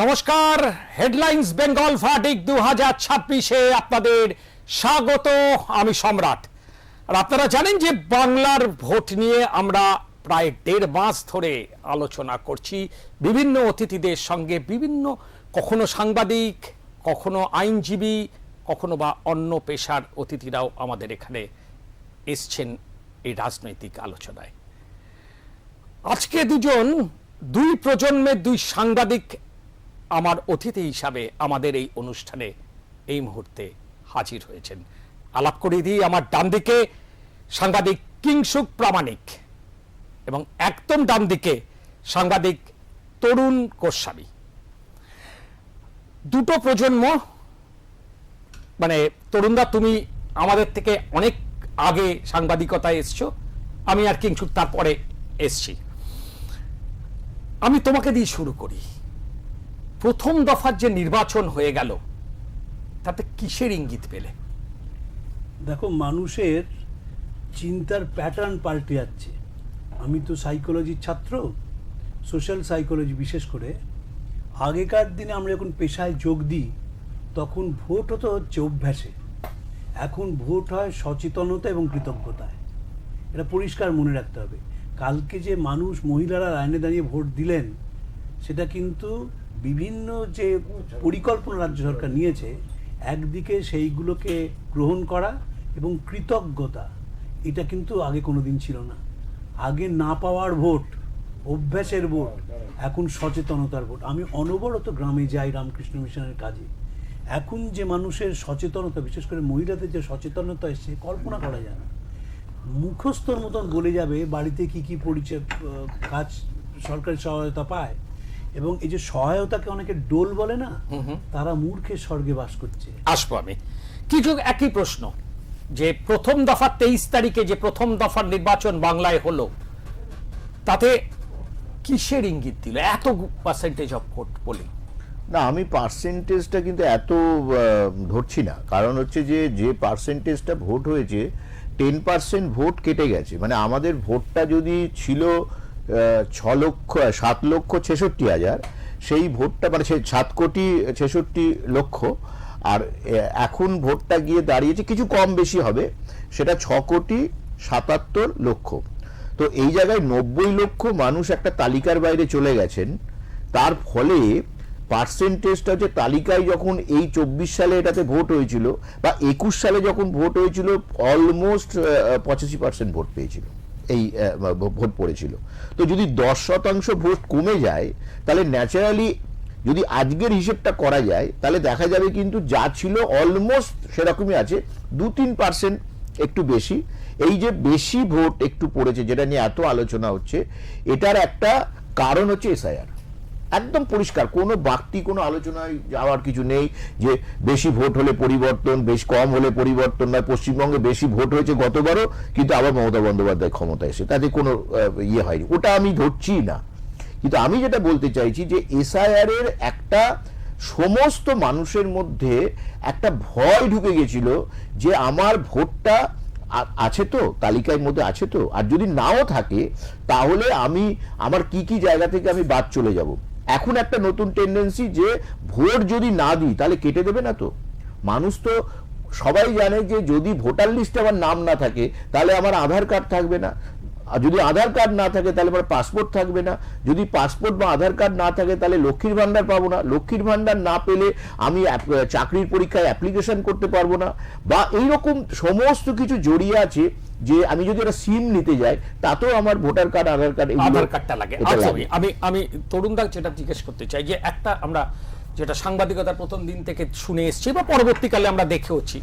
নমস্কার, headlines Bengal verdict 2026-এ আপনাদের স্বাগত। আমি সম্রাট। আর আপনারা জানেন যে বাংলার ভোট নিয়ে আমরা প্রায় 1.5 মাস ধরে আলোচনা করছি বিভিন্ন অতিথিদের সঙ্গে, বিভিন্ন কখনো সাংবাদিক, কখনো আইনজীবী, কখনো বা অন্য পেশার অতিথিরাও আমাদের এখানে এসছেন এই রাজনৈতিক আলোচনায়। আজকে দুই প্রজন্মের দুই সাংবাদিক আমার অতিথি হিসাবে আমাদের এই অনুষ্ঠানে এই মুহূর্তে হাজির হয়েছেন। আলাপ করিয়ে দিই, আমার ডান দিকে সাংবাদিক কিংসুক প্রামাণিক এবং একদম ডান দিকে সাংবাদিক তরুণ গোস্বামী। দুটো প্রজন্ম, মানে তরুণদা তুমি আমাদের থেকে অনেক আগে সাংবাদিকতায় এসছো, আমি আর কিংসুক তারপরে এসছি। আমি তোমাকে দিয়ে শুরু করি। প্রথম দফার যে নির্বাচন হয়ে গেল, তাতে কিসের ইঙ্গিত পেলে? দেখো, মানুষের চিন্তার প্যাটার্ন পাল্টে যাচ্ছে। আমি তো সাইকোলজির ছাত্র, সোশ্যাল সাইকোলজি বিশেষ করে। আগেকার দিনে আমরা যখন পেশায় যোগ দিই তখন ভোট হচ্ছে অভ্যাসে, এখন ভোট হয় সচেতনতা এবং কৃতজ্ঞতায়। এটা পরিষ্কার মনে রাখতে হবে। কালকে যে মানুষ, মহিলারা লাইনে দাঁড়িয়ে ভোট দিলেন, সেটা কিন্তু বিভিন্ন যে পরিকল্পনা রাজ্য সরকার নিয়েছে, একদিকে সেইগুলোকে গ্রহণ করা এবং কৃতজ্ঞতা, এটা কিন্তু আগে কোনো দিন ছিল না। আগে না পাওয়ার ভোট, অভ্যাসের ভোট, এখন সচেতনতার ভোট। আমি অনবরত গ্রামে যাই রামকৃষ্ণ মিশনের কাজে। এখন যে মানুষের সচেতনতা, বিশেষ করে মহিলাদের যে সচেতনতা এসছে, কল্পনা করা যায় না। মুখস্থর মতন বলে যাবে বাড়িতে কি কি পরিচয় কাজ সরকারি সহায়তা পায়, এবং এই যে সহায়তাকে অনেকে ডোল বলে না, তারা মূর্খের স্বর্গে বাস করছে। আসবো আমি কিছু একই প্রশ্ন, যে প্রথম দফা 23 তারিখে যে প্রথম দফার নির্বাচন বাংলায় হলো, তাতে কিসের ইঙ্গিত দিল? এত পার্সেন্টেজ অফ ভোট বলি না, আমি পার্সেন্টেজটা কিন্তু এত ধরছি না। কারণ হচ্ছে যে পার্সেন্টেজটা ভোট হয়েছে, 10% ভোট কেটে গেছে। মানে আমাদের ভোটটা যদি ছিল 7,66,000, সেই ভোটটা মানে 7,66,00,000, আর এখন ভোটটা গিয়ে দাঁড়িয়েছে কিছু কম বেশি হবে, সেটা 6,77,00,000। তো এই জায়গায় 90 লক্ষ মানুষ একটা তালিকার বাইরে চলে গেছেন। তার ফলে পার্সেন্টেজটা হচ্ছে, তালিকায় যখন এই 24 সালে এটাতে ভোট হয়েছিল বা 21 সালে যখন ভোট হয়েছিল, অলমোস্ট 85% ভোট পেয়েছিল, এই ভোট পড়েছিল। তো যদি 10% ভোট কমে যায়, তাহলে ন্যাচারালি যদি আজকের হিসেবটা করা যায়, তাহলে দেখা যাবে কিন্তু যা ছিল অলমোস্ট সেরকমই আছে, 2-3% একটু বেশি। এই যে বেশি ভোট একটু পড়েছে, যেটা নিয়ে এত আলোচনা হচ্ছে, এটার একটা কারণ হচ্ছে এসআইআর। একদম পরিষ্কার, কোনো বাড়তি কোনো আলোচনায় যাওয়ার কিছু নেই যে বেশি ভোট হলে পরিবর্তন, বেশ কম হলে পরিবর্তন নয়। পশ্চিমবঙ্গে বেশি ভোট হয়েছে গতবারও, কিন্তু আবার মমতা বন্দ্যোপাধ্যায় ক্ষমতা এসে, তাতে কোনো ইয়ে হয়নি, ওটা আমি ধরছি না। কিন্তু আমি যেটা বলতে চাইছি যে এসআইআর এর একটা সমস্ত মানুষের মধ্যে একটা ভয় ঢুকে গেছিল যে আমার ভোটটা আছে তো, তালিকার মধ্যে আছে তো, আর যদি নাও থাকে তাহলে আমার কি কি জায়গা থেকে আমি বাদ চলে যাব। এখন একটা নতুন টেন্ডেন্সি যে ভোট যদি না দিই তাহলে কেটে দেবে না। তো মানুষ তো সবাই জানে যে যদি ভোটার লিস্টে আমার নাম না থাকে তাহলে আমার আধার কার্ড থাকবে না, আর যদি আধার কার্ড না থাকে তাহলে আমার পাসপোর্ট থাকবে না, যদি পাসপোর্ট বা আধার কার্ড না থাকে তাহলে লক্ষ্মীর ভান্ডার পাবো না, লক্ষ্মীর ভান্ডার না পেলে আমি চাকরির পরীক্ষায় অ্যাপ্লিকেশন করতে পারবো না, বা এইরকম সমস্ত কিছু জড়িয়ে আছে যে আমি যদি একটা সিম নিতে যাই তাতেও আমার ভোটার কার্ড, আধার কার্ডটা লাগে। আমি তরুণদা যেটা জিজ্ঞেস করতে চাই, যে একটা আমরা যেটা সাংবাদিকতার প্রথম দিন থেকে শুনে এসেছি বা পরবর্তীকালে আমরা দেখেওছি,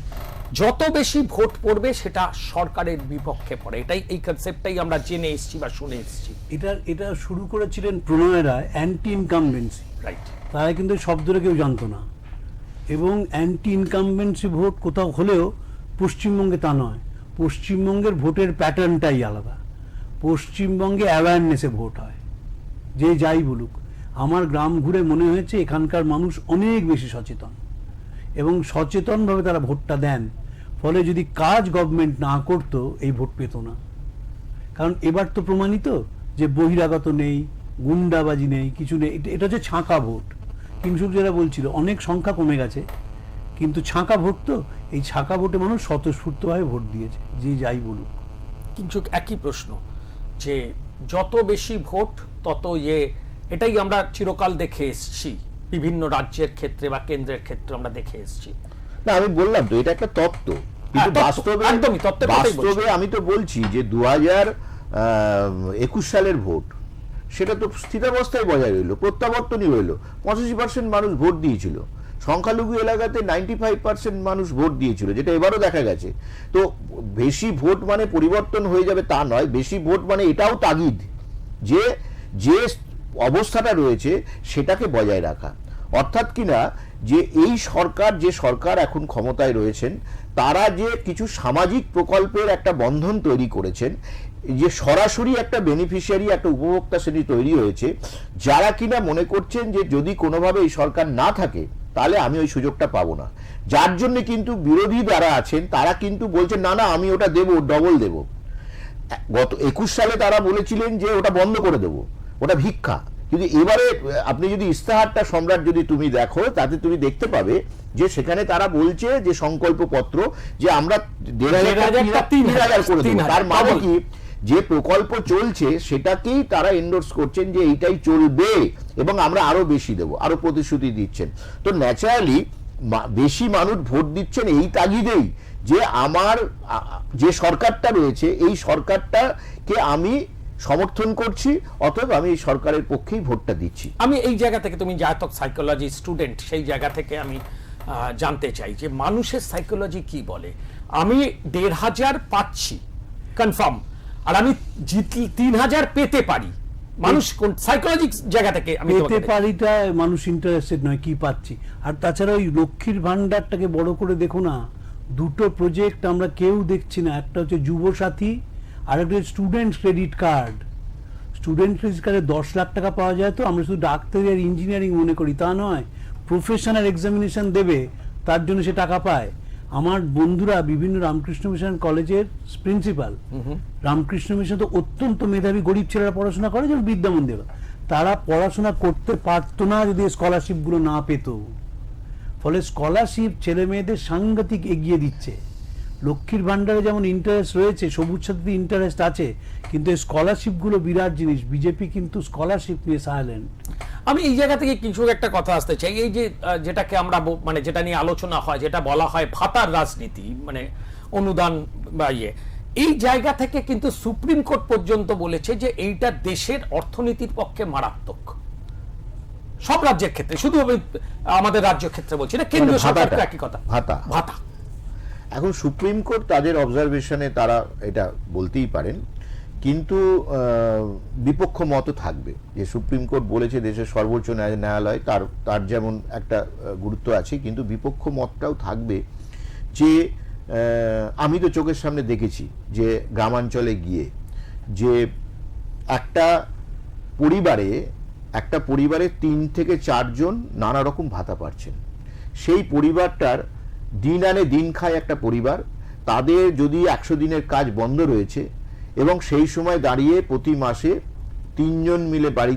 যত বেশি ভোট পড়বে সেটা সরকারের বিপক্ষে পড়ে। এই কনসেপ্টটাই আমরা জেনে এসেছি বা শুনে এসেছি। এটা শুরু করেছিলেন প্রণয় রায়, অ্যান্টি ইনকামবেন্সি। রাইট। তারা কিন্তু শব্দটা কেউ জানতো না, এবং অ্যান্টি ইনকামবেন্সি ভোট কোথাও হলেও পশ্চিমবঙ্গে তা নয়। পশ্চিমবঙ্গের ভোটের প্যাটার্নটাই আলাদা। পশ্চিমবঙ্গে অ্যাওয়ারনেসে ভোট হয়, যে যাই বলুক। আমার গ্রাম ঘুরে মনে হয়েছে এখানকার মানুষ অনেক বেশি সচেতন, এবং সচেতনভাবে তারা ভোটটা দেন। ফলে যদি কাজ গভর্নমেন্ট না করতো, এই ভোট পেত না। কারণ এবার তো প্রমাণিত যে বহিরাগত নেই, গুন্ডাবাজি নেই, কিছু নেই। এটা হচ্ছে ছাঁকা ভোট। কিংশুক যেটা বলছিল, অনেক সংখ্যা কমে গেছে, কিন্তু ছাঁকা ভোট তো, এই ছাঁকা ভোটে মানুষ স্বতঃস্ফূর্তভাবে ভোট দিয়েছে, যে যাই বলুক। কিন্তু একই প্রশ্ন, যে যত বেশি ভোট তত এটাই আমরা চিরকাল দেখে এসেছি বিভিন্ন রাজ্যের ক্ষেত্রে বা কেন্দ্রের ক্ষেত্রে আমরা দেখে এসেছি। না, আমি বললাম তো এটা একটা তত্ত্ব, কিন্তু তত্ত্ব, বাস্তবে একদমই তত্ত্বের কথাই বলছি। বাস্তবে আমি তো বলছি যে 2021 সালের ভোট সেটা তো স্থিতাবস্থায় বজায় রইল, প্রত্যাবর্তনই রইল। 85% মানুষ ভোট দিয়েছিল, সংখ্যালঘু এলাকাতে 95% মানুষ ভোট দিয়েছিল, যেটা এবারও দেখা গেছে। তো বেশি ভোট মানে পরিবর্তন হয়ে যাবে তা নয়, বেশি ভোট মানে এটাও তাগিদ যে যে অবস্থাটা রয়েছে সেটাকে বজায় রাখা। অর্থাৎ কিনা যে এই সরকার, যে সরকার এখন ক্ষমতায় রয়েছেন, তারা যে কিছু সামাজিক প্রকল্পের একটা বন্ধন তৈরি করেছেন, যে সরাসরি একটা বেনিফিশিয়ারি, একটা উপভোক্তা শ্রেণী তৈরি হয়েছে, যারা কিনা মনে করছেন যে যদি কোনোভাবে এই সরকার না থাকে তাহলে আমি ওই সুযোগটা পাবো না। যার জন্য কিন্তু বিরোধী যারা আছেন তারা কিন্তু বলছেন না না আমি ওটা দেবো, ডবল দেব। গত 21 সালে তারা বলেছিলেন যে ওটা বন্ধ করে দেব, ওটা ভিক্ষা। কিন্তু এবারে আপনি যদি ইস্তেহারটা সম্রাট যদি তুমি দেখো, তাতে তুমি দেখতে পাবে যে সেখানে তারা বলছে যে সংকল্প পত্র যে আমরা 1,500 করে দেবো। তার মানে কি, যে প্রকল্প চলছে সেটাকেই তারা এন্ডোর্স করছেন যে এইটাই চলবে এবং আমরা আরো বেশি দেব, আরো প্রতিশ্রুতি দিচ্ছেন। তো ন্যাচারালি বেশি মানুষ ভোট দিচ্ছেন এই তাগিদেই যে আমার যে সরকারটা রয়েছে এই সরকারটাকে আমি সমর্থন করছি, অতএব আমি এই সরকারের পক্ষেই ভোটটা দিচ্ছি। আমি এই জায়গা থেকে, তুমি জাতক সাইকোলজি স্টুডেন্ট, সেই জায়গা থেকে আমি জানতে চাই যে মানুষের সাইকোলজি কি বলে। আমি 1,500 পাচ্ছি কনফার্ম, আর আমি 3,000 পেতে পারি, মানুষ কোন সাইকোলজিক জায়গা থেকে আমি পেতে পারিটা মানুষ ইন্টারেস্টেড নয় কি পাচ্ছি। আর তাছাড়া ওই লক্ষ্মীর ভান্ডারটাকে বড় করে দেখো না, দুটো প্রজেক্ট আমরা কেউ দেখছি না, একটা হচ্ছে যুবসাথী আর একটা student credit card. Student credit কার্ডে 10 লাখ টাকা পাওয়া যায়। তো আমরা শুধু ডাক্তারি আর ইঞ্জিনিয়ারিং মনে করি, তা নয়, প্রফেশনাল এক্সামিনেশন দেবে তার জন্য সে টাকা পায়। আমার বন্ধুরা বিভিন্ন রামকৃষ্ণ মিশন কলেজের প্রিন্সিপাল, রামকৃষ্ণ মিশন তো অত্যন্ত মেধাবী গরিব ছেলেরা পড়াশোনা করে, যেমন বিদ্যা মন্দির, তারা পড়াশোনা করতে পারতো না যদি স্কলারশিপগুলো না পেত। ফলে স্কলারশিপ ছেলে মেয়েদের সাংঘাতিক এগিয়ে দিচ্ছে। লক্ষ্মীর ভান্ডারে যেমন ইন্টারেস্ট রয়েছে, সবুজ সাথীতে ইন্টারেস্ট আছে, কিন্তু এই স্কলারশিপগুলো বিরাট জিনিস। বিজেপি কিন্তু স্কলারশিপ নিয়ে সাইলেন্ট। আমি এই জায়গা থেকে কিছু একটা কথা আসতে চাই। এই যে যেটাকে আমরা মানে যেটা নিয়ে আলোচনা হয়, যেটা বলা হয় ভাতার রাজনীতি, মানে অনুদান বা এই জায়গা থেকে কিন্তু সুপ্রিম কোর্ট পর্যন্ত বলেছে যে এইটা দেশের অর্থনীতির পক্ষে মারাত্মক। সব রাজ্যের ক্ষেত্রে, শুধু আমাদের রাজ্য ক্ষেত্রে বলছি না, কেন্দ্রীয় সরকার একই কথা, ভাতা। এখন সুপ্রিম কোর্ট তাদের অবজারভেশনে তারা এটা বলতেই পারেন, কিন্তু বিপক্ষ মত থাকবে। যে সুপ্রিম কোর্ট বলেছে দেশের সর্বোচ্চ ন্যায়ালয়, তার যেমন একটা গুরুত্ব আছে, কিন্তু বিপক্ষ মতটাও থাকবে। যে আমি তো চোখের সামনে দেখেছি যে গ্রামাঞ্চলে গিয়ে যে একটা পরিবারে 3 থেকে 4 জন নানা রকম ভাতা পাচ্ছেন। সেই পরিবারটার দিন আনে দিন খায় একটা পরিবার, তাদের যদি 100 দিনের কাজ বন্ধ রয়েছে এবং সেই সময় দাঁড়িয়ে প্রতি মাসে 3 জন মিলে বাড়ি,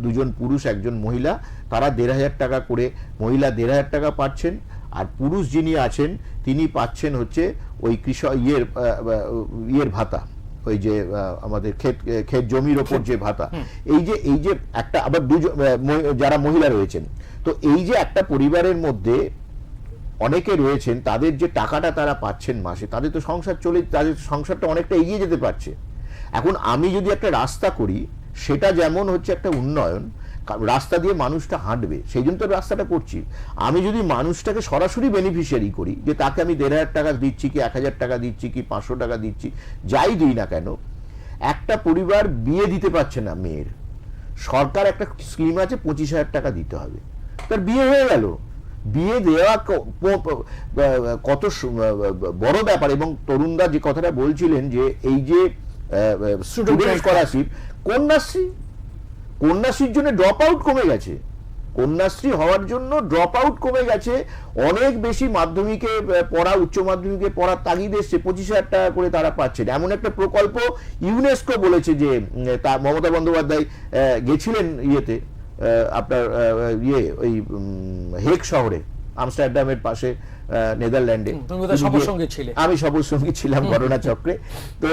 2জন পুরুষ 1জন মহিলা, তারা 1,500 টাকা করে, মহিলা 1,500 টাকা পাচ্ছেন, আর পুরুষ যিনি আছেন তিনি পাচ্ছেন হচ্ছে ওই কৃষক ইয়ের ভাতা, ওই যে আমাদের ক্ষেত জমির ওপর যে ভাতা। এই যে একটা, আবার 2জন যারা মহিলা রয়েছেন, তো এই যে একটা পরিবারের মধ্যে অনেকে রয়েছেন, তাদের যে টাকাটা তারা পাচ্ছেন মাসে, তাদের তো তাদের সংসারটা অনেকটা এগিয়ে যেতে পারছে। এখন আমি যদি একটা রাস্তা করি, সেটা যেমন হচ্ছে একটা উন্নয়ন, রাস্তা দিয়ে মানুষটা হাঁটবে, সেই জন্য তো রাস্তাটা করছি। আমি যদি মানুষটাকে সরাসরি বেনিফিশিয়ারি করি, যে তাকে আমি 1,500 টাকা দিচ্ছি কি 1,000 টাকা দিচ্ছি কি 500 টাকা দিচ্ছি, যাই দিই না কেন, একটা পরিবার বিয়ে দিতে পারছে না মেয়ের, সরকার একটা স্কিম আছে 25,000 টাকা দিতে হবে, তার বিয়ে হয়ে গেল। বিয়ে দেওয়া কত বড় ব্যাপার। এবং তরুণদা যে কথাটা বলছিলেন যে এই যে স্টুডেন্ট স্কলারশিপ, কন্যাশ্রীর জন্য ড্রপ আউট কমে গেছে, কন্যাশ্রী হওয়ার জন্য ড্রপ আউট কমে গেছে। অনেক বেশি মাধ্যমিকে পড়া, উচ্চ মাধ্যমিকে পড়ার তাগিদ এসছে, 25,000 টাকা করে তারা পাচ্ছেন। এমন একটা প্রকল্প ইউনেস্কো বলেছে যে, মমতা বন্দ্যোপাধ্যায় গেছিলেন ইয়েতে আপনার ওই হেগ শহরে, আমস্টারডামের পাশে নেদারল্যান্ডে, তুমি বোধহয় সফর সঙ্গী ছিলে। আমি সফর সঙ্গী ছিলাম ঘটনাচক্রে। তো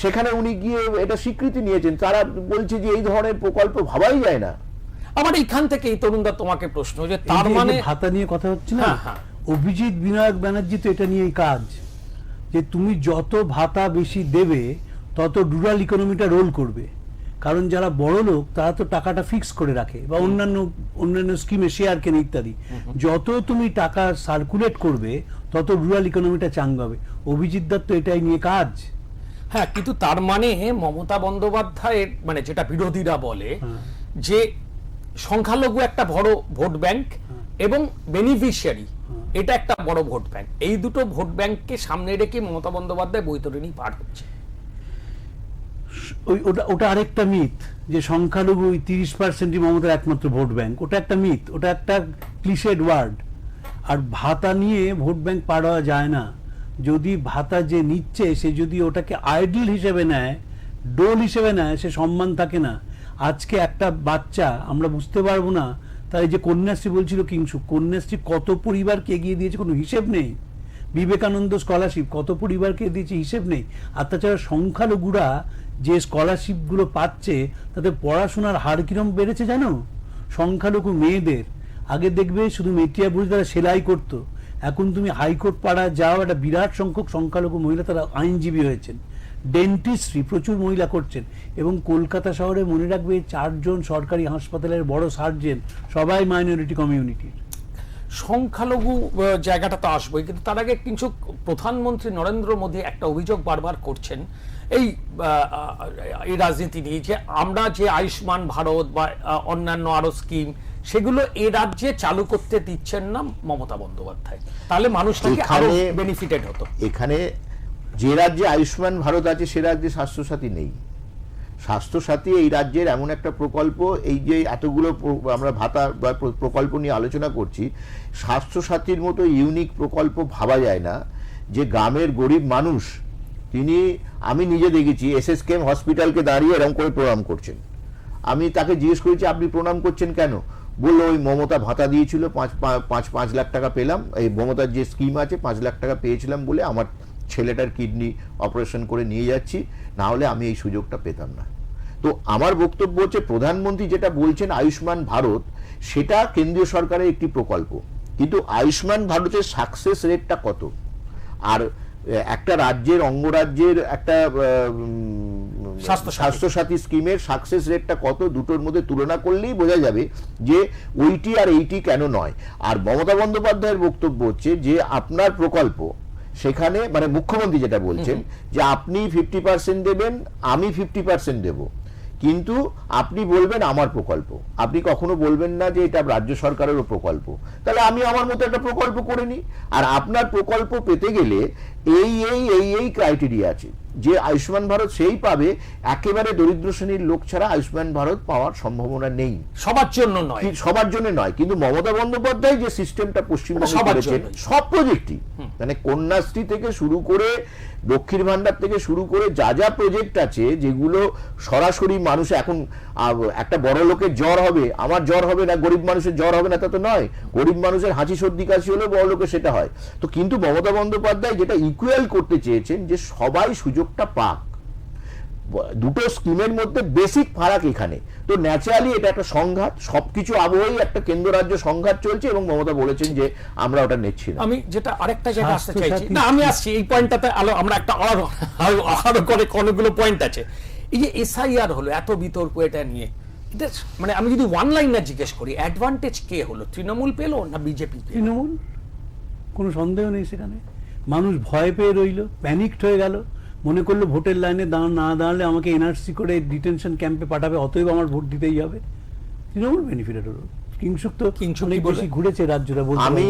সেখানে উনি গিয়ে এটা স্বীকৃতি নিয়েছেন, তারা বলছে যে এই ধরনের প্রকল্প ভাবাই যায় না। আমার এইখান থেকে এই তরুণদা তোমাকে প্রশ্ন, যে তার এই যে মানে ভাতা নিয়ে কথা হচ্ছে না, হ্যাঁ, হ্যাঁ। অভিজিৎ বিনায়ক ব্যানার্জি তো এটা নিয়েই কাজ, যে তুমি যত ভাতা বেশি দেবে তত রুরাল ইকোনমিটা রোল করবে। কারণ যারা বড় লোক তারা তো টাকাটা ফিক্স করে রাখে বা অন্যান্য স্কিমে শেয়ার কেনে ইত্যাদি। যত তুমি টাকা সার্কুলেট করবে তত রুরাল ইকোনমিটা চাঙ্গা হবে। অভিজিৎ দার তো এটাই নিয়ে কাজ। হ্যাঁ, কিন্তু তার মানে মমতা বন্দ্যোপাধ্যায়ের, মানে যেটা বিরোধীরা বলে যে সংখ্যালঘু একটা বড় ভোট ব্যাংক এবং বেনিফিশিয়ারি এটা একটা বড় ভোট ব্যাংক, এই দুটো ভোট ব্যাংককে সামনে রেখে মমতা বন্দ্যোপাধ্যায় বৈতরণী পার হচ্ছে। ওটা আরেকটা মিথ যে সংখ্যালঘু 30%ই মমতার একমাত্র ভোট ব্যাংক, ওটা একটা মিথ, ওটা একটা ক্লিশেড ওয়ার্ড। আর ভাতা নিয়ে ভোট ব্যাংক পার হওয়া যায় না। যদি ভাতা যে নিচ্ছে সে যদি ওটাকে আইডল হিসেবে নেয়, ডোল হিসেবে নেয়, সে সম্মান থাকে না। আজকে একটা বাচ্চা আমরা বুঝতে পারবো না, তাই যে কন্যাশ্রী বলছিল কিংসু, কন্যাশ্রী কত পরিবারকে এগিয়ে দিয়েছে কোনো হিসেব নেই। বিবেকানন্দ স্কলারশিপ কত পরিবারকে দিয়েছে হিসেব নেই। আর তাছাড়া সংখ্যালঘুরা যে স্কলারশিপগুলো পাচ্ছে তাতে পড়াশোনার হার কিরম বেড়েছে জানো? সংখ্যালঘু মেয়েদের আগে দেখবে শুধু মেটিয়া বুঝে তারা সেলাই করতো, এখন তুমি হাইকোর্ট পাড়া যাও, একটা বিরাট সংখ্যক সংখ্যালঘু মহিলা তারা আইনজীবী হয়েছেন। ডেন্টিস্ট্রি প্রচুর মহিলা করছেন। এবং কলকাতা শহরে মনে রাখবে 4 জন সরকারি হাসপাতালের বড় সার্জন সবাই মাইনরিটি কমিউনিটির। সংখ্যালঘু জায়গাটা তো আসবেই, কিন্তু তার আগে কিছু প্রধানমন্ত্রী নরেন্দ্র মোদী একটা অভিযোগ বারবার করছেন এই রাজনীতি নিয়ে, যে আমরা যে আয়ুষ্মান ভারত বা অন্যান্য আরো স্কিম সেগুলো এই রাজ্যে চালু করতে দিচ্ছেন না মমতা বন্দ্যোপাধ্যায়, তাহলে মানুষটাকে আরো বেনিফিটেড হতো। এখানে যে রাজ্যে আয়ুষ্মান ভারত আছে সে রাজ্যে স্বাস্থ্যসাথী নেই। স্বাস্থ্যসাথী এই রাজ্যের এমন একটা প্রকল্প, এই যে এতগুলো আমরা ভাতা বা প্রকল্প নিয়ে আলোচনা করছি, স্বাস্থ্যসাথীর মতো ইউনিক প্রকল্প ভাবা যায় না। যে গ্রামের গরিব মানুষ, তিনি, আমি নিজে দেখেছি SSKM হসপিটালকে দাঁড়িয়ে এরকম করে প্রণাম করছেন। আমি তাকে জিজ্ঞেস করেছি আপনি প্রণাম করছেন কেন? বললো ওই মমতা ভাতা দিয়েছিল, 5 লাখ টাকা পেলাম, এই মমতার যে স্কিম আছে 5 লাখ টাকা পেয়েছিলাম বলে আমার ছেলেটার কিডনি অপারেশন করে নিয়ে যাচ্ছি, না হলে আমি এই সুযোগটা পেতাম না। তো আমার বক্তব্য হচ্ছে প্রধানমন্ত্রী যেটা বলছেন আয়ুষ্মান ভারত, সেটা কেন্দ্রীয় সরকারের একটি প্রকল্প, কিন্তু আয়ুষ্মান ভারতের সাকসেস রেটটা কত, আর একটা রাজ্যের অঙ্গরাজ্যের একটা স্বাস্থ্যসাথী স্কিমের সাকসেস রেটটা কত, দুটোর মধ্যে তুলনা করলেই বোঝা যাবে যে ওইটি আর এইটি কেন নয়। আর মমতা বন্দ্যোপাধ্যায়ের বক্তব্য হচ্ছে যে আপনার প্রকল্প, সেখানে মানে মুখ্যমন্ত্রী যেটা বলছেন যে আপনি 50% দেবেন, আমি 50% দেব, কিন্তু আপনি বলবেন আমার প্রকল্প, আপনি কখনো বলবেন না যে এটা রাজ্য সরকারেরও প্রকল্প। তাহলে আমি আমার মতো একটা প্রকল্প করে নিই। আর আপনার প্রকল্প পেতে গেলে এই ক্রাইটেরিয়া আছে, যে আয়ুষ্মান ভারত সেই পাবে, একেবারে দরিদ্র শ্রেণীর লোক ছাড়া আয়ুষ্মান ভারত পাওয়ার সম্ভাবনা নেই। সবার জন্য নয়, সবার জন্য নয়, কিন্তু মমতা বন্দ্যোপাধ্যায় যে সিস্টেমটা পশ্চিমবঙ্গে করেছেন সব প্রজেক্টই, মানে কন্যাশ্রী থেকে শুরু করে লক্ষ্মীর ভান্ডার থেকে শুরু করে যা প্রজেক্ট আছে, যেগুলো সরাসরি মানুষ, এখন একটা বড় লোকের জ্বর হবে, আমার জ্বর হবে না, গরিব মানুষের জ্বর হবে না তা তো নয়, গরিব মানুষের হাঁচি সর্দি কাশি হলেও বড় লোকের সেটা হয়। তো কিন্তু মমতা বন্দ্যোপাধ্যায় যেটা ইকুয়াল করতে চেয়েছেন যে সবাই সুযোগটা পাক, দুটো স্কিমের মধ্যে বেসিক ফারাক এখানে। তো ন্যাচারালি এটা একটা সংঘাত, সবকিছু আবহেই একটা কেন্দ্র রাজ্য সংঘাত চলছে, এবং মমতা বলেছেন যে আমরা ওটা নিচ্ছি না। আমি যেটা আরেকটা জায়গায় আসতে চাইছি, না আমি আসছি এই পয়েন্টটাতে, আমরা একটা আরো করে অনেকগুলো পয়েন্ট আছে। এই যে SIR হলো, এত বিতর্ক এটা নিয়ে, মানে আমি যদি ওয়ান লাইনার জিজ্ঞেস করি, অ্যাডভান্টেজ কে হলো? তৃণমূল পেলো না বিজেপি? তৃণমূল, কোনো সন্দেহ নেই। সেখানে মানুষ ভয় পেয়ে রইল, প্যানিকড হয়ে গেল, মনে করলো ভোটের লাইনে না দাঁড়ালে আমাকে NRC করে ডিটেনশন ক্যাম্পে পাঠাবে, অতএব আমার ভোট দিতেই হবে। তৃণমূল বেনিফিটেড হলো। কিংসুক তো অনেক বেশি ঘুরেছে রাজ্যটা। আমি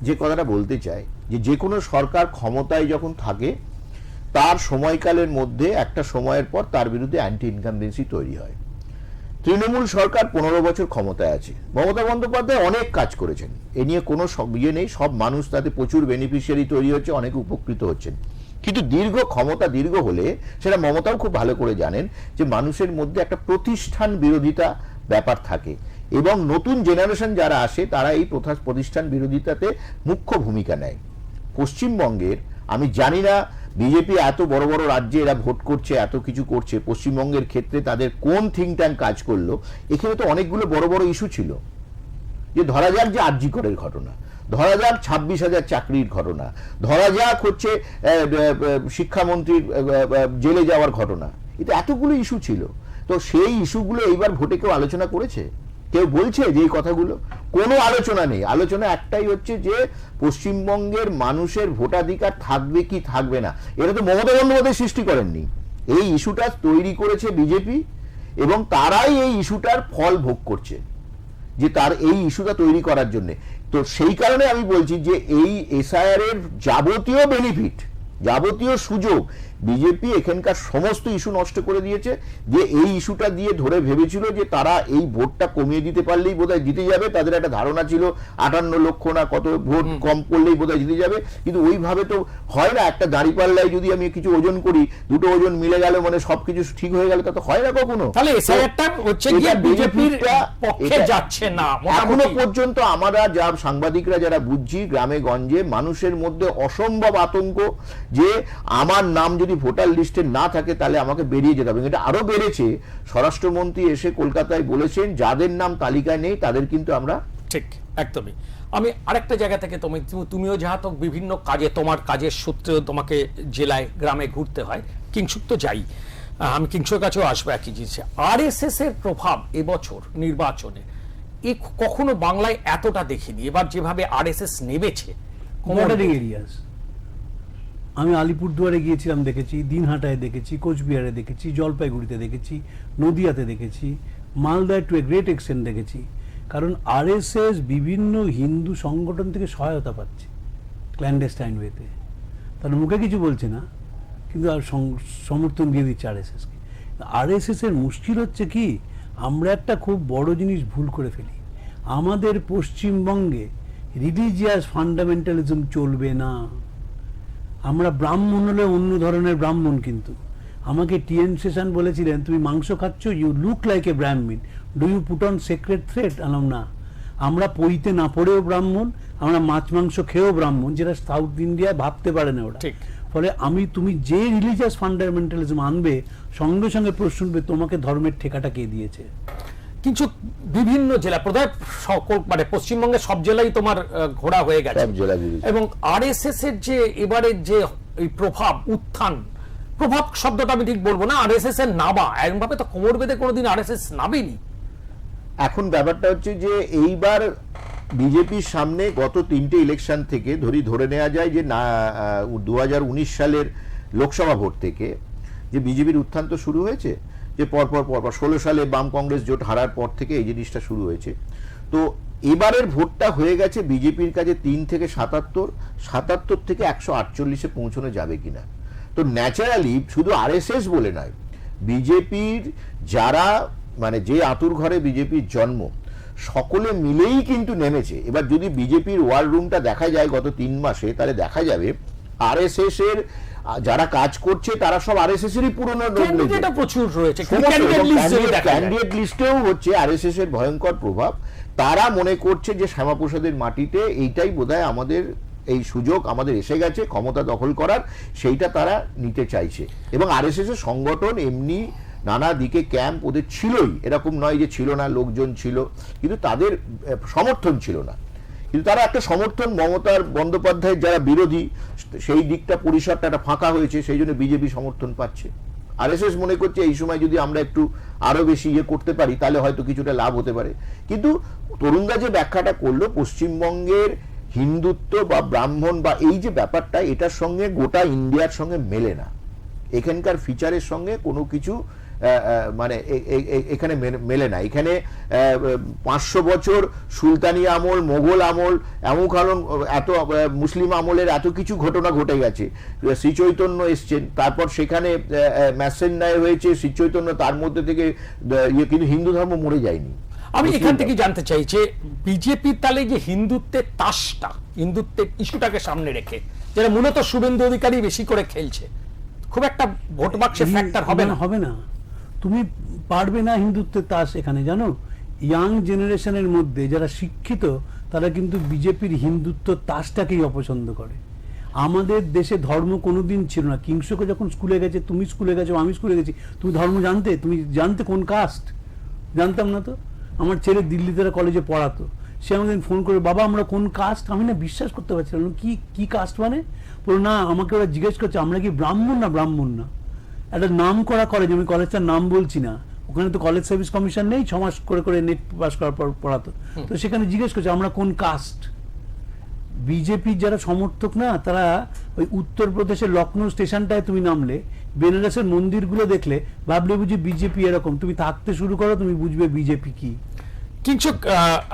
যে কথাটা বলতে চাই, যে কোনো সরকার ক্ষমতায় যখন থাকে তার সময়কালের মধ্যে একটা সময়ের পর তার বিরুদ্ধে অ্যান্টি ইনকামবেন্সি তৈরি হয়। তৃণমূল সরকার 15 বছর ক্ষমতায় আছে, মমতা বন্দ্যোপাধ্যায় অনেক কাজ করেছেন, এ নিয়ে কোনো ইয়ে নেই, সব মানুষ তাতে প্রচুর বেনিফিশিয়ারি তৈরি হচ্ছে, অনেক উপকৃত হচ্ছেন। কিন্তু ক্ষমতা দীর্ঘ হলে, সেটা মমতাও খুব ভালো করে জানেন, যে মানুষের মধ্যে একটা প্রতিষ্ঠান বিরোধিতা ব্যাপার থাকে, এবং নতুন জেনারেশন যারা আসে তারা এই প্রতিষ্ঠান বিরোধিতাতে মুখ্য ভূমিকা নেয়। পশ্চিমবঙ্গের আমি জানি না বিজেপি এত বড় বড় রাজ্যে এরা ভোট করছে, এত কিছু করছে, পশ্চিমবঙ্গের ক্ষেত্রে তাদের কোন থিঙ্ক ট্যাঙ্ক কাজ করলো? এখানে তো অনেকগুলো বড় বড় ইস্যু ছিল, যে ধরা যাক যে আরজি করের ঘটনা, ধরা যাক 26,000 চাকরির ঘটনা, ধরা যাক হচ্ছে শিক্ষামন্ত্রীর জেলে যাওয়ার ঘটনা, এটা এতগুলো ইস্যু ছিল। তো সেই ইস্যুগুলো এইবার ভোটে কেউ আলোচনা করেছে? কেউ বলছে যে এই কথাগুলো? কোনো আলোচনা নেই। আলোচনা একটাই হচ্ছে যে পশ্চিমবঙ্গের মানুষের ভোটাধিকার থাকবে কি থাকবে না। এটা তো মমতা বন্দ্যোপাধ্যায় সৃষ্টি করেননি, এই ইস্যুটা তৈরি করেছে বিজেপি, এবং তারাই এই ইস্যুটার ফল ভোগ করছে, যে তার এই ইস্যুটা তৈরি করার জন্য। তো সেই কারণে আমি বলছি যে এই এসআইআর এর যাবতীয় বেনিফিট, যাবতীয় সুযোগ বিজেপি এখানকার সমস্ত ইস্যু নষ্ট করে দিয়েছে। যে এই ইস্যুটা দিয়ে ধরে ভেবেছিল যে তারা এই ভোটটা কমিয়ে দিতে পারলেই বোধহয় জিতে যাবে, তাদের একটা ধারণা ছিল 58 লক্ষ না কত ভোট কম করলেই বোধহয় জিতে যাবে, কিন্তু ওইভাবে তো হয় না। একটা দাঁড়িপাল্লায় যদি আমি কিছু ওজন করি, দুটো ওজন মিলে গেল মানে সবকিছু ঠিক হয়ে গেল, তা তো হয় না কখনো। তাহলে এসআইআরটা হচ্ছে গিয়ে বিজেপির পক্ষে যাচ্ছে না এখনো পর্যন্ত। আমরা যা সাংবাদিকরা যারা বুঝছি, গ্রামে গঞ্জে মানুষের মধ্যে অসম্ভব আতঙ্ক যে আমার নাম যদি ভোটার লিস্টে না থাকে তাহলে আমাকে বেরিয়ে যেতে হবে। এটা আরো বেড়েছে, স্বরাষ্ট্রমন্ত্রী এসে কলকাতায় বলেছেন যাদের নাম তালিকায় নেই তাদের কিন্তু আমরা। ঠিক, একদমই। আমি আরেকটা জায়গা থেকে তুমিও যাহাতো বিভিন্ন কাজে, তোমার কাজের সূত্রেও তোমাকে জেলায় গ্রামে ঘুরতে হয়, কিংসুক তো যাই, আমি কিংসুর কাছেও আসবো একই জিনিস। আরএসএস এর প্রভাব এবছর নির্বাচনে কখনো বাংলায় এতটা দেখিনি। এবার যেভাবে আরএসএস নেমেছে বর্ডারিং এরিয়াস, আমি আলিপুরদুয়ারে গিয়েছিলাম, দেখেছি, দিনহাটায় দেখেছি, কোচবিহারে দেখেছি, জলপাইগুড়িতে দেখেছি, নদিয়াতে দেখেছি, মালদায় টু এ গ্রেট এক্সটেন্ট দেখেছি। কারণ আরএসএস বিভিন্ন হিন্দু সংগঠন থেকে সহায়তা পাচ্ছে ক্ল্যান্ডেস্টাইন ওয়েতে, তার মুখে কিছু বলছে না, কিন্তু আর সমর্থন দিয়ে দিচ্ছে আরএসএসকে। আরএসএস এর মুশকিল হচ্ছে কি, আমরা একটা খুব বড় জিনিস ভুল করে ফেলি। আমাদের পশ্চিমবঙ্গে রিলিজিয়াস ফান্ডামেন্টালিজম চলবে না। আমরা ব্রাহ্মণ হলে অন্য ধরনের ব্রাহ্মণ, কিন্তু আমাকে টিএন সেশন বলেছিলেন তুমি মাংস খাচ্ছ, you look like a Brahmin, do you put on sacred thread? আলাম না, আমরা পইতে না পড়েও ব্রাহ্মণ, আমরা মাছ মাংস খেয়েও ব্রাহ্মণ, যেটা সাউথ ইন্ডিয়ায় ভাবতে পারে না ওরা। ফলে তুমি যে রিলিজিয়াস ফান্ডামেন্টালিজম আনবে, সঙ্গে সঙ্গে প্রশ্ন উঠবে তোমাকে ধর্মের ঠেকাটা কে দিয়েছে। কিন্তু বিভিন্ন জেলা প্রধান সকল মানে পশ্চিমবঙ্গের সব জেলায় তোমার ঘোরা হয়ে গেছে, এবং আরএসএস এর যে এবারে যে এই প্রভাব উত্থান, প্রভাব শব্দটা আমি ঠিক বলবো না, আরএসএস এর নামা এরকম ভাবে তো কোমর বেঁধে কোনোদিন আরএসএস নামেনি। এখন ব্যাপারটা হচ্ছে যে এইবার বিজেপির সামনে গত 3টে ইলেকশন থেকে ধরে নেওয়া যায় যে না 2019 সালের লোকসভা ভোট থেকে যে বিজেপির উত্থান তো শুরু হয়েছে, যে পরপর 16 সালে বাম কংগ্রেস জোট হারার পর থেকে এই জিনিসটা শুরু হয়েছে। তো এবারের ভোটটা হয়ে গেছে বিজেপির কাছে 3 থেকে 77 থেকে 148-এ পৌঁছানো যাবে কিনা। তো ন্যাচারালি শুধু আরএসএস বলে নয়, বিজেপির যারা মানে যে আতুর ঘরে বিজেপির জন্ম, সকলে মিলেই কিন্তু নেমেছে। এবার যদি বিজেপির ওয়ার রুমটা দেখা যায় গত 3 মাসে, তাহলে দেখা যাবে আরএসএস এর যারা কাজ করছে তারা সব আরএসএস এরই পুরনো প্রচুর রয়েছে, ক্যান্ডিডেট লিস্টেও হচ্ছে আরএসএস এর ভয়ঙ্কর প্রভাব। তারা মনে করছে যে শ্যামাপ্রসাদের মাটিতে এইটাই বোধহয় আমাদের এই সুযোগ আমাদের এসে গেছে ক্ষমতা দখল করার, সেইটা তারা নিতে চাইছে। এবং আরএসএস এর সংগঠন এমনি নানা দিকে ক্যাম্প ওদের ছিলই, এরকম নয় যে ছিল না, লোকজন ছিল, কিন্তু তাদের সমর্থন ছিল না। কিন্তু তারা একটা সমর্থন, মমতার বন্দ্যোপাধ্যায়ের যারা বিরোধী সেই দিকটা পরিসরটা একটা ফাঁকা হয়েছে, সেই জন্য বিজেপি সমর্থন পাচ্ছে। আরএসএস মনে করছে এই সময় যদি আমরা একটু আরো বেশি করতে পারি তাহলে হয়তো কিছুটা লাভ হতে পারে। কিন্তু তরুণদা যে ব্যাখ্যাটা করলো, পশ্চিমবঙ্গের হিন্দুত্ব বা ব্রাহ্মণ বা এই যে ব্যাপারটা, এটার সঙ্গে গোটা ইন্ডিয়ার সঙ্গে মেলে না, এখানকার ফিচারের সঙ্গে কোনো কিছু মানে এখানে মেলে না। এখানে 500 বছর সুলতানি আমল, মোগল আমল, এমন কারণ এত মুসলিম আমলের এত কিছু ঘটনা ঘটে গেছে। শ্রী চৈতন্য এসছেন, তারপর সেখানে ম্যাসেঞ্জার হয়েছে শ্রী চৈতন্য, তার মধ্যে থেকে কিন্তু হিন্দু ধর্ম মরে যায়নি। আমি এখান থেকে জানতে চাই যে বিজেপির তালে যে হিন্দুত্বের তাসটা, হিন্দুত্বের ইস্যুটাকে সামনে রেখে, যেটা মূলত শুভেন্দু অধিকারী বেশি করে খেলছে, খুব একটা ভোট বাক্সে ফ্যাক্টর হবে না। তুমি পারবে না হিন্দুত্বের তাস এখানে, জানো ইয়াং জেনারেশনের মধ্যে যারা শিক্ষিত তারা কিন্তু বিজেপির হিন্দুত্ব তাসটাকেই অপছন্দ করে। আমাদের দেশে ধর্ম কোনোদিন ছিল না। কিংসুকে যখন স্কুলে গেছে, তুমি স্কুলে গেছো, আমি স্কুলে গেছি, তুমি ধর্ম জানতে? তুমি জানতে কোন কাস্ট? জানতাম না তো। আমার ছেলে দিল্লিতে কলেজে পড়াতো, সে আমাকে ফোন করে, বাবা আমরা কোন কাস্ট? আমি না বিশ্বাস করতে পারছিলাম, কি কাস্ট মানে? বলো না, আমাকে ওরা জিজ্ঞেস করছে আমরা কি ব্রাহ্মণ না ব্রাহ্মণ না। একটা নাম করা কলেজ, আমি কলেজটার নাম বলছি না, ওখানে তো কলেজ সার্ভিস কমিশন নেই, 6 মাস করে নেট পাস করার পর পড়াতো। তো সেখানে জিজ্ঞেস করছে আমরা কোন কাস্ট। বিজেপির যারা সমর্থক না, তারা ওই উত্তরপ্রদেশের লখনৌ স্টেশনটায় তুমি নামলে, বেনারসের মন্দিরগুলো দেখলে ভাবলে বুঝি বিজেপি এরকম। তুমি থাকতে শুরু করো, তুমি বুঝবে বিজেপি কি। কিঞ্চুক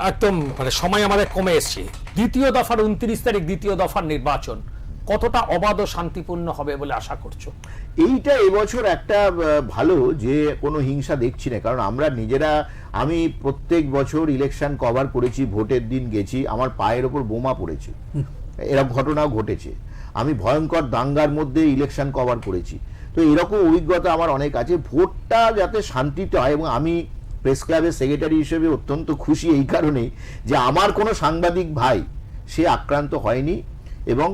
একদম মানে সময় আমাদের কমে এসছে। দ্বিতীয় দফার 29 তারিখ দ্বিতীয় দফার নির্বাচন কতটা অবাধ ও শান্তিপূর্ণ হবে বলে আশা করছো? এইটা এবছর একটা ভালো যে কোনো হিংসা দেখছি না, কারণ আমরা নিজেরা, আমি প্রত্যেক বছর ইলেকশন কভার করেছি, ভোটের দিন গেছি, আমার পায়ের ওপর বোমা পড়েছে, এরকম ঘটনাও ঘটেছে। আমি ভয়ঙ্কর দাঙ্গার মধ্যে ইলেকশন কভার করেছি, তো এরকম অভিজ্ঞতা আমার অনেক আছে। ভোটটা যাতে শান্তিতে হয়, এবং আমি প্রেস ক্লাবের সেক্রেটারি হিসেবে অত্যন্ত খুশি এই কারণেই যে আমার কোনো সাংবাদিক ভাই সে আক্রান্ত হয়নি এবং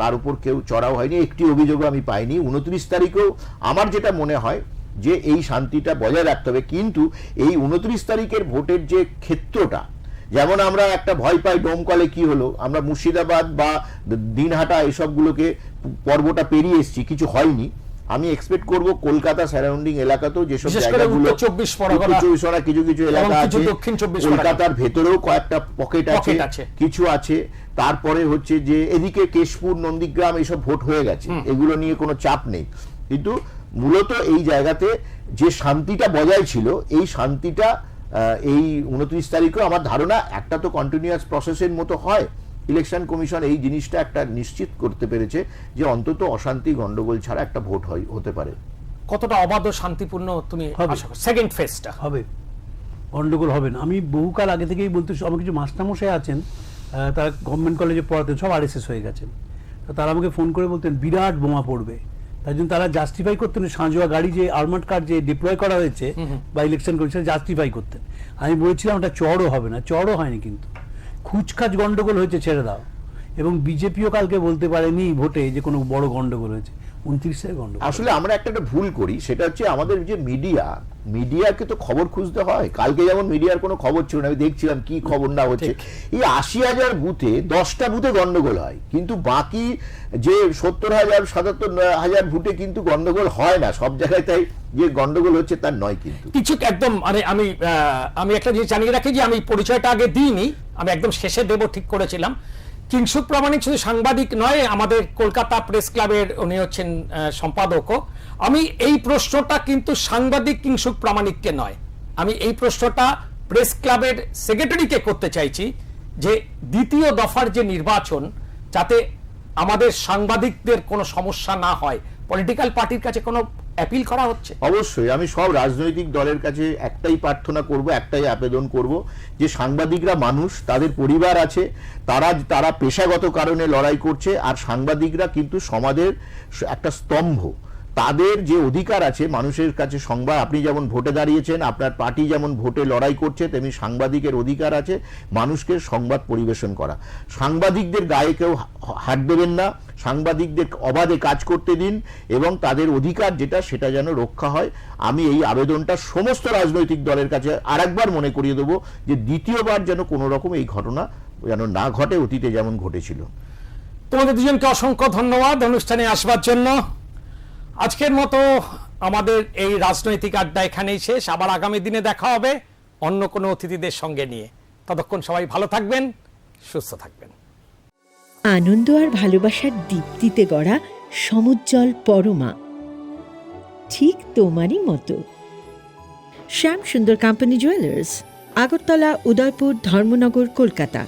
তার উপর কেউ চড়াও হয়নি, একটি অভিযোগও আমি পাইনি। 29 তারিখেও আমার যেটা মনে হয় যে এই শান্তিটা বজায় রাখতে হবে, কিন্তু এই 29 তারিখের ভোটের যে ক্ষেত্রটা, যেমন আমরা একটা ভয় পাই ডোমকলে কি হলো, আমরা মুর্শিদাবাদ বা দিনহাটা এসবগুলোকে পর্বটা পেরিয়ে এসেছি, কিছু হয়নি। আমি এক্সপেক্ট করব কলকাতা সারাউন্ডিং এলাকাতেও যেসব জায়গাগুলো, 24 পরগনা কিছু কিছু এলাকা আছে, কলকাতার ভেতরেও কয়েকটা পকেট আছে, কিছু আছে। তারপরে হচ্ছে যে এদিকে কেশপুর, নন্দীগ্রাম এইসব ভোট হয়ে গেছে, এগুলো নিয়ে কোনো চাপ নেই। কিন্তু মূলত এই জায়গাতে যে শান্তিটা বজায় ছিল, এই শান্তিটা এই 29 তারিখেও আমার ধারণা একটা তো কন্টিনিউয়াস প্রসেসের মতো হয়। ইলেকশন কমিশন এই জিনিসটা একটা নিশ্চিত করতে পেরেছে যে অন্তত অশান্তি গন্ডগোল ছাড়া একটা ভোট হতে পারে। কতটা অবাধ ও শান্তিপূর্ণ তুমি আশা করো সেকেন্ড ফেজটা হবে? গন্ডগোল হবে না। আমি বহুকাল আগে থেকেই বলতে, আমার কিছু মাস্টারমশাই আছেন, তারা গভর্নমেন্ট কলেজে পড়াতেন, সব RSS হয়ে গেছেন। তো তারা আমাকে ফোন করে বলতেন বিরাট বোমা পড়বে, তাই জন্য তারা জাস্টিফাই করতেন সাঁজোয়া গাড়ি যে আর্মার্ড কার যে ডিপ্লয় করা হয়েছে বা ইলেকশন কমিশন জাস্টিফাই করতেন। আমি বলেছিলাম ওটা চড়ও হবে না, চড়ও হয়নি, কিন্তু খুচখাচ গন্ডগোল হয়েছে, ছেড়ে দাও। এবং বিজেপিও কালকে বলতে পারেনি ভোটে যে কোনো বড় গন্ডগোল হয়েছে। 29 গন্ডগোল। আসলে আমরা একটা ভুল করি, সেটা হচ্ছে আমাদের যে মিডিয়াকে তো খবর খুঁজতে হয়। কালকে যেমন মিডিয়ার কোনো খবর ছিল না, আমি দেখছিলাম কি খবর না হচ্ছে। এই 80,000 বুথে 10টা বুথে গন্ডগোল হয়, কিন্তু বাকি যে 70,000 77,000 ভোটে কিন্তু গন্ডগোল হয় না সব জায়গায়। তাই যে গন্ডগোল হচ্ছে তার নয়। কিন্তু কিছু একদম মানে আমি একটা জিনিস জানিয়ে রাখি যে আমি পরিচয়টা আগে দিইনি, আমি একদম শেষে দেব ঠিক করেছিলাম। কিংসুক প্রামাণিক শুধু সাংবাদিক নয়, আমাদের কলকাতা প্রেস ক্লাবের উনি হচ্ছেন সম্পাদকও। আমি এই প্রশ্নটা কিন্তু সাংবাদিক কিংসুক প্রামাণিককে নয়, আমি এই প্রশ্নটা প্রেস ক্লাবের সেক্রেটারিকে করতে চাইছি যে দ্বিতীয় দফার যে নির্বাচন, যাতে আমাদের সাংবাদিকদের কোনো সমস্যা না হয়, পলিটিক্যাল পার্টির কাছে কোনো অ্যাপিল করা হচ্ছে? অবশ্যই আমি সব রাজনৈতিক দলের কাছে একটাই প্রার্থনা করব, একটাই আবেদন করব যে সাংবাদিকরা মানুষ, তাদের পরিবার আছে, তারা পেশাগত কারণে লড়াই করছে, আর সাংবাদিকরা কিন্তু সমাজের একটা স্তম্ভ। তাদের যে অধিকার আছে মানুষের কাছে সংবাদ, আপনি যেমন ভোটে দাঁড়িয়েছেন, আপনার পার্টি যেমন ভোটে লড়াই করছে, তেমনি সাংবাদিকের অধিকার আছে মানুষকে সংবাদ পরিবেশন করা। সাংবাদিকদের গায়ে কেউ হাত দেবেন না, সাংবাদিকদের অবাধে কাজ করতে দিন, এবং তাদের অধিকার যেটা সেটা যেন রক্ষা হয়। আমি এই আবেদনটা সমস্ত রাজনৈতিক দলের কাছে আরেকবার মনে করিয়ে দেবো যে দ্বিতীয়বার যেন কোনো রকম এই ঘটনা যেন না ঘটে, অতীতে যেমন ঘটেছিল। তোমাদের দুজনকে অসংখ্য ধন্যবাদ অনুষ্ঠানে আসবার জন্য। আজকের মতো আমাদের এই রাজনৈতিক আড্ডা এখানেই শেষ। আবার আগামী দিনে দেখা হবে অন্য কোনো অতিথিদের সঙ্গে নিয়ে। ততক্ষণ সবাই ভালো থাকবেন, সুস্থ থাকবেন। আনন্দ আর ভালোবাসার দীপ্তিতে গড়া সমুজ্জ্বল পরমা, ঠিক তোমারই মতো। শ্যাম সুন্দর কোম্পানি জুয়েলার্স, আগরতলা, উদয়পুর, ধর্মনগর, কলকাতা।